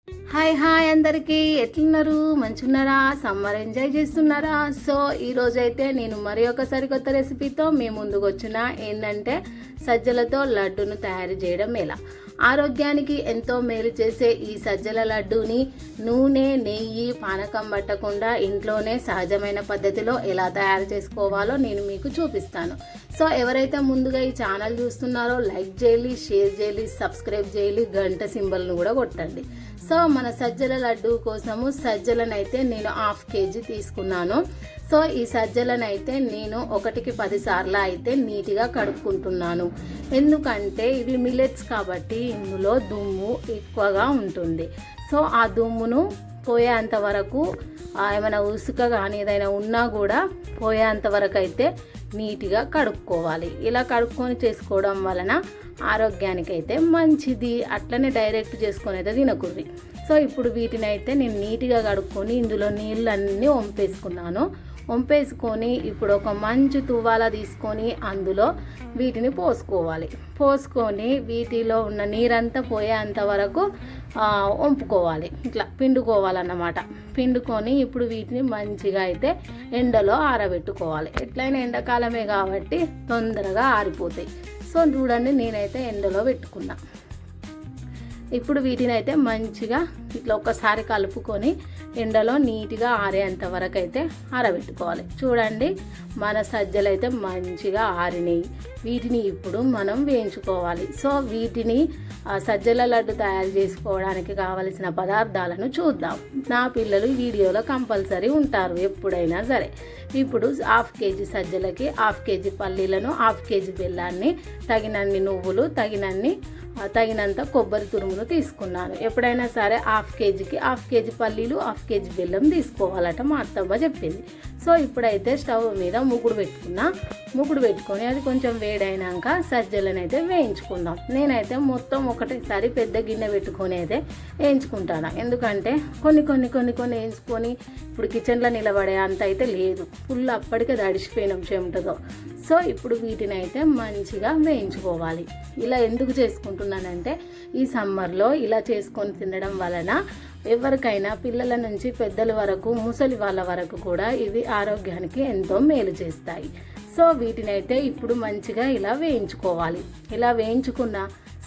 Hi hi అందరికీ ఎట్లున్నారు? మంచున్నారా? Summer enjoy చేస్తున్నారా? సో ఈరోజు అయితే నేను మరి ఒకసారి కొత్త రెసిపీతో మీ ముందుకు వచ్చిన ఏంటంటే సజ్జలతో లడ్డూను తయారు చేయడం ఎలా. ఆరోగ్యానికి ఎంతో మేలు చేసే ఈ సజ్జల లడ్డూని నూనె, నెయ్యి, పానకం పట్టకుండా ఇంట్లోనే సహజమైన పద్ధతిలో ఎలా తయారు చేసుకోవాలో నేను మీకు చూపిస్తాను. సో ఎవరైతే ముందుగా ఈ ఛానల్ చూస్తున్నారో లైక్ చేయాలి, షేర్ చేయాలి, సబ్స్క్రైబ్ చేయాలి, గంట సింబల్ను కూడా కొట్టండి. సో మన సజ్జల లడ్డు కోసము సజ్జలనైతే నేను 1/2 kg తీసుకున్నాను. సో ఈ సజ్జలనైతే నేను 1కి 10 సార్లు అయితే నీట్గా కడుక్కుంటున్నాను. ఎందుకంటే ఇవి మిల్లెట్స్ కాబట్టి ఇందులో దుమ్ము ఎక్కువగా ఉంటుంది. సో ఆ దుమ్మును పోయేంత వరకు ఏమైనా ఉసుక కానీ ఏదైనా ఉన్నా కూడా పోయేంత వరకు అయితే నీట్గా కడుక్కోవాలి. ఇలా కడుక్కొని చేసుకోవడం వలన ఆరోగ్యానికి అయితే మంచిది. అట్లనే డైరెక్ట్ చేసుకొని అయితే తినకూడదు. సో ఇప్పుడు వీటిని అయితే నేను నీట్గా కడుక్కొని ఇందులో నీళ్ళన్నీ వంపేసుకొని ఇప్పుడు ఒక మంచి తువ్వాల తీసుకొని అందులో వీటిని పోసుకొని వీటిలో ఉన్న నీరంతా పోయేంత వరకు వంపుకోవాలి. ఇట్లా పిండుకోవాలన్నమాట. పిండుకొని ఇప్పుడు వీటిని మంచిగా అయితే ఎండలో ఆరబెట్టుకోవాలి. ఎట్లయినా ఎండాకాలమే కాబట్టి తొందరగా ఆరిపోతాయి. సో చూడండి, నేనైతే ఎండలో పెట్టుకున్నా. ఇప్పుడు వీటిని అయితే మంచిగా ఇట్లా ఒకసారి కలుపుకొని ఎండలో నీట్గా ఆరేంత వరకు అయితే ఆరబెట్టుకోవాలి. చూడండి, మన సజ్జలు అయితే మంచిగా ఆరినాయి. వీటిని ఇప్పుడు మనం వేయించుకోవాలి. సో వీటిని సజ్జల లడ్డు తయారు చేసుకోవడానికి కావలసిన పదార్థాలను చూద్దాం. నా పిల్లలు వీడియోలో కంపల్సరీ ఉంటారు ఎప్పుడైనా సరే. ఇప్పుడు 1/2 kg సజ్జలకి 1/2 kg పల్లీలను, 1/2 kg బెల్లాన్ని, తగినన్ని నువ్వులు, తగినంత కొబ్బరి తురుమును తీసుకున్నాను. ఎప్పుడైనా సరే 1/2 kgకి 1/2 kg పల్లీలు, 1/2 kg బెల్లం తీసుకోవాలట మా అత్తమ్మ చెప్పింది. సో ఇప్పుడైతే స్టవ్ మీద ముగ్గుడు పెట్టుకొని అది కొంచెం వేడైనాక సజ్జలను అయితే వేయించుకుందాం. నేనైతే మొత్తం ఒకటేసారి పెద్ద గిన్నె పెట్టుకొని అయితే వేయించుకుంటాను. ఎందుకంటే కొన్ని వేయించుకొని ఇప్పుడు కిచెన్లో నిలబడే అంత అయితే లేదు. ఫుల్ అప్పటికే తడిసిపోయినాం చెమటతో. సో ఇప్పుడు వీటిని అయితే మంచిగా వేయించుకోవాలి. ఇలా ఎందుకు చేసుకుంటున్నానంటే ఈ సమ్మర్లో ఇలా చేసుకొని తినడం వలన ఎవరికైనా పిల్లల నుంచి పెద్దల వరకు, ముసలి వాళ్ళ వరకు కూడా ఇవి ఆరోగ్యానికి ఎంతో మేలు చేస్తాయి. సో వీటిని అయితే ఇప్పుడు మంచిగా ఇలా వేయించుకోవాలి. ఇలా వేయించుకున్న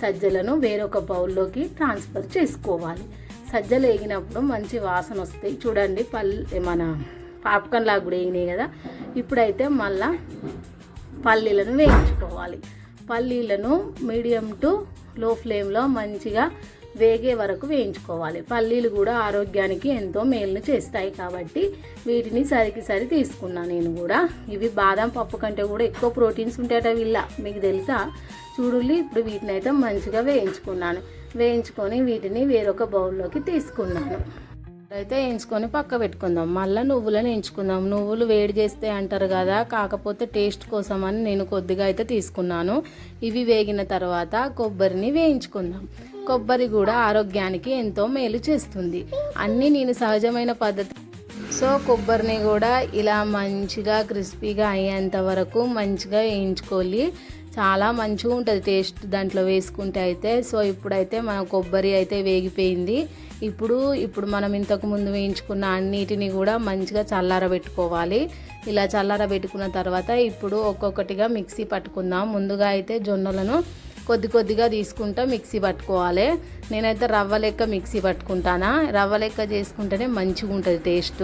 సజ్జలను వేరొక బౌల్లోకి ట్రాన్స్ఫర్ చేసుకోవాలి. సజ్జలు వేగినప్పుడు మంచి వాసన వస్తాయి. చూడండి, మన పాప్కార్న్ లాగా కూడా వేగినాయి కదా. ఇప్పుడైతే మళ్ళా పల్లీలను వేయించుకోవాలి. పల్లీలను మీడియం టు లో ఫ్లేమ్లో మంచిగా వేగే వరకు వేయించుకోవాలి. పల్లీలు కూడా ఆరోగ్యానికి ఎంతో మేలును చేస్తాయి కాబట్టి వీటిని సరి తీసుకున్నాను నేను కూడా. ఇవి బాదం పప్పు కంటే కూడా ఎక్కువ ప్రోటీన్స్ ఉంటాయట వీళ్ళ, మీకు తెలుసా? చూడుల్లి, ఇప్పుడు వీటిని అయితే మంచిగా వేయించుకొని వీటిని వేరొక బౌల్లోకి తీసుకున్నాను. అయితే వేయించుకొని పక్క పెట్టుకుందాం. మళ్ళీ నువ్వులను వేయించుకుందాం. నువ్వులు వేడి చేస్తే అంటారు కదా, కాకపోతే టేస్ట్ కోసం అని నేను కొద్దిగా అయితే తీసుకున్నాను. ఇవి వేగిన తర్వాత కొబ్బరిని వేయించుకుందాం. కొబ్బరి కూడా ఆరోగ్యానికి ఎంతో మేలు చేస్తుంది. అన్నీ నేను సహజమైన పద్ధతి. సో కొబ్బరిని కూడా ఇలా మంచిగా క్రిస్పీగా అయ్యేంత వరకు మంచిగా వేయించుకోవాలి. చాలా మంచిగా ఉంటుంది టేస్ట్ దాంట్లో వేసుకుంటే అయితే. సో ఇప్పుడైతే మన కొబ్బరి అయితే వేగిపోయింది. ఇప్పుడు మనం ఇంతకు ముందు వేయించుకున్న అన్నిటిని కూడా మంచిగా చల్లారబెట్టుకోవాలి. ఇలా చల్లారబెట్టుకున్న తర్వాత ఇప్పుడు ఒక్కొక్కటిగా మిక్సీ పట్టుకుందాం. ముందుగా అయితే జొన్నలను కొద్దిగా తీసుకుంటా మిక్సీ పట్టుకోవాలి. నేనైతే రవ్వ లెక్క మిక్సీ పట్టుకుంటానా. రవ్వ లెక్క చేసుకుంటేనే మంచిగా ఉంటుంది టేస్ట్.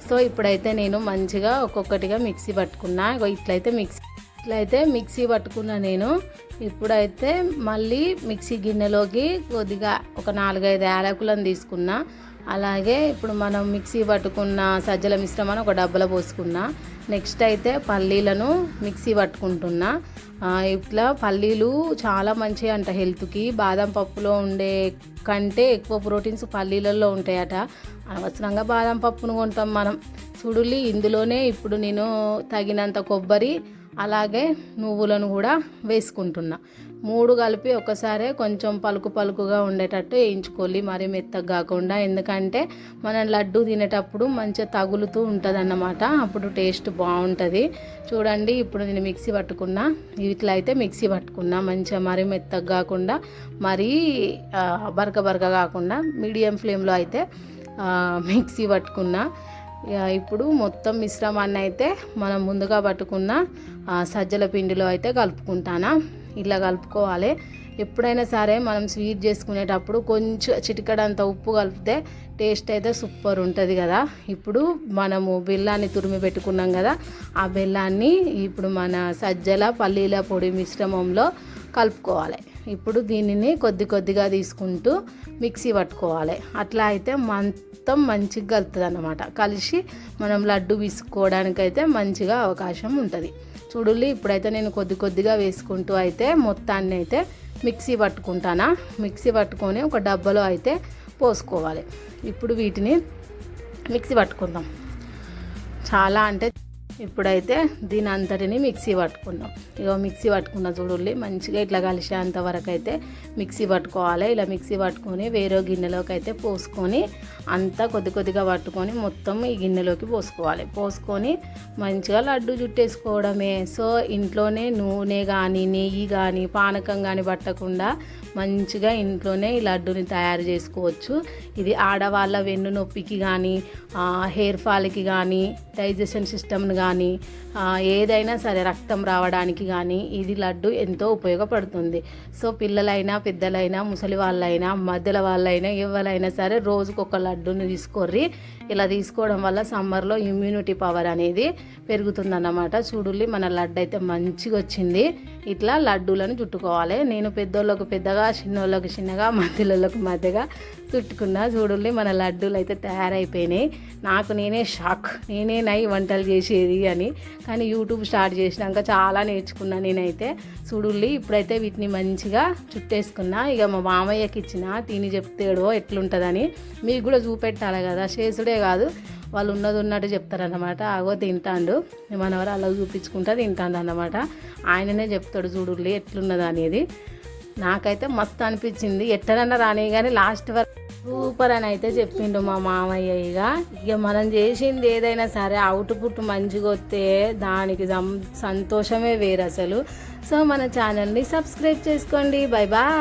సో ఇప్పుడైతే నేను మంచిగా ఒక్కొక్కటిగా మిక్సీ పట్టుకున్నా. ఇట్లయితే మిక్సీ పట్టుకున్నా నేను. ఇప్పుడైతే మళ్ళీ మిక్సీ గిన్నెలోకి కొద్దిగా ఒక 4-5 యాలకులను తీసుకున్నా. అలాగే ఇప్పుడు మనం మిక్సీ పట్టుకున్న సజ్జల మిశ్రమాన్ని ఒక డబ్బలో పోసుకున్నా. నెక్స్ట్ అయితే పల్లీలను మిక్సీ పట్టుకుంటున్నా. ఇట్లా పల్లీలు చాలా మంచివి అంట హెల్త్కి. బాదం పప్పులో ఉండే కంటే ఎక్కువ ప్రోటీన్స్ పల్లీలలో ఉంటాయట. అనవసరంగా బాదం పప్పును కొంటాం మనం. చూడుల్లి, ఇందులోనే ఇప్పుడు నేను తగినంత కొబ్బరి అలాగే నువ్వులను కూడా వేసుకుంటున్నా. 3 కలిపి ఒకసారి కొంచెం పలుకుగా ఉండేటట్టు వేయించుకోవాలి, మరి మెత్తగా కాకుండా. ఎందుకంటే మనం లడ్డు తినేటప్పుడు మంచిగా తగులుతూ ఉంటుంది అన్నమాట, అప్పుడు టేస్ట్ బాగుంటుంది. చూడండి ఇప్పుడు నేను మిక్సీ పట్టుకున్నా, ఇట్లా అయితే మిక్సీ పట్టుకున్నా మంచిగా, మరీ మెత్తగా కాకుండా మరీ బరక కాకుండా మీడియం ఫ్లేమ్లో అయితే మిక్సీ పట్టుకున్నా. ఇప్పుడు మొత్తం మిశ్రమాన్ని అయితే మనం ముందుగా పట్టుకున్న సజ్జల పిండిలో అయితే కలుపుకుంటానా. ఇలా కలుపుకోవాలి. ఎప్పుడైనా సరే మనం స్వీట్ చేసుకునేటప్పుడు కొంచెం చిటికడంత ఉప్పు కలిపితే టేస్ట్ అయితే సూపర్ ఉంటుంది కదా. ఇప్పుడు మనము బెల్లాన్ని తురిమి పెట్టుకున్నాం కదా, ఆ బెల్లాన్ని ఇప్పుడు మన సజ్జల పల్లీల పొడి మిశ్రమంలో కలుపుకోవాలి. ఇప్పుడు దీనిని కొద్దిగా తీసుకుంటూ మిక్సీ పట్టుకోవాలి. అట్లా అయితే మొత్తం మంచిగా కలుపుతుంది అన్నమాట. కలిసి మనం లడ్డు విసుకోవడానికైతే మంచిగా అవకాశం ఉంటుంది. చూడుల్లి ఇప్పుడైతే నేను కొద్దిగా వేసుకుంటూ అయితే మొత్తాన్ని అయితే మిక్సీ పట్టుకుంటానా. మిక్సీ పట్టుకొని ఒక డబ్బాలో అయితే పోసుకోవాలి. ఇప్పుడు వీటిని మిక్సీ పట్టుకుందాం. చాలా అంటే ఇప్పుడైతే దీని అంతటిని మిక్సీ పట్టుకున్నాం. ఇక మిక్సీ పట్టుకున్న చూడుల్లి మంచిగా ఇట్లా కలిసేంత వరకు అయితే మిక్సీ పట్టుకోవాలి. ఇలా మిక్సీ పట్టుకొని వేరే గిన్నెలోకి అయితే పోసుకొని అంతా కొద్దిగా పట్టుకొని మొత్తం ఈ గిన్నెలోకి పోసుకోవాలి. పోసుకొని మంచిగా లడ్డు చుట్టేసుకోవడమే. సో ఇంట్లోనే నూనె కానీ నెయ్యి కానీ పానకం కానీ పట్టకుండా మంచిగా ఇంట్లోనే ఈ లడ్డుని తయారు చేసుకోవచ్చు. ఇది ఆడవాళ్ళ వెన్ను నొప్పికి కానీ హెయిర్ ఫాల్కి కానీ డైజెషన్ సిస్టమ్ని కానీ ఏదైనా సరే రక్తం రావడానికి కానీ ఇది లడ్డు ఎంతో ఉపయోగపడుతుంది. సో పిల్లలైనా పెద్దలైనా ముసలి వాళ్ళైనా మధ్యల వాళ్ళైనా ఎవరైనా సరే రోజుకొక లడ్డుని తీసుకోర్రి. ఇలా తీసుకోవడం వల్ల సమ్మర్లో ఇమ్యూనిటీ పవర్ అనేది పెరుగుతుందన్నమాట. చూడుల్లి మన లడ్డు అయితే మంచిగా వచ్చింది. ఇట్లా లడ్డూలను చుట్టుకోవాలి. నేను పెద్దోళ్ళకు పెద్దగా చిన్నోళ్ళకు చిన్నగా మధ్యలోళ్ళకు మధ్యగా చుట్టుకున్నా. చూడుల్లి మన లడ్డూలు అయితే తయారైపోయినాయి. నాకు నేనే షాక్, నేనేనై వంటలు చేసేది అని. కానీ యూట్యూబ్ స్టార్ట్ చేసినాక చాలా నేర్చుకున్నా నేనైతే. చూడుల్లి ఇప్పుడైతే వీటిని మంచిగా చుట్టేసుకున్నా. ఇక మా మామయ్యకి ఇచ్చిన తిని చెప్తాడో ఎట్లుంటుందని. మీకు కూడా చూపెట్టాలి కదా, చేసుడే కాదు వాళ్ళు ఉన్నట్టు చెప్తారన్నమాట. ఆగో తింటాడు మనవరు అలా చూపించుకుంటా తింటాడు అన్నమాట. ఆయననే చెప్తాడు చూడుల్లి ఎట్లున్నది అనేది. నాకైతే మస్తు అనిపించింది. ఎట్టనన్నా రాని కానీ లాస్ట్ వరకు సూపర్ అని అయితే చెప్పిండు మా మామయ్య. ఇక మనం చేసింది ఏదైనా సరే అవుట్పుట్ మంచిగా వస్తే దానికి సంతోషమే వేరు అసలు. సో మన ఛానల్ని సబ్స్క్రైబ్ చేసుకోండి. Bye bye.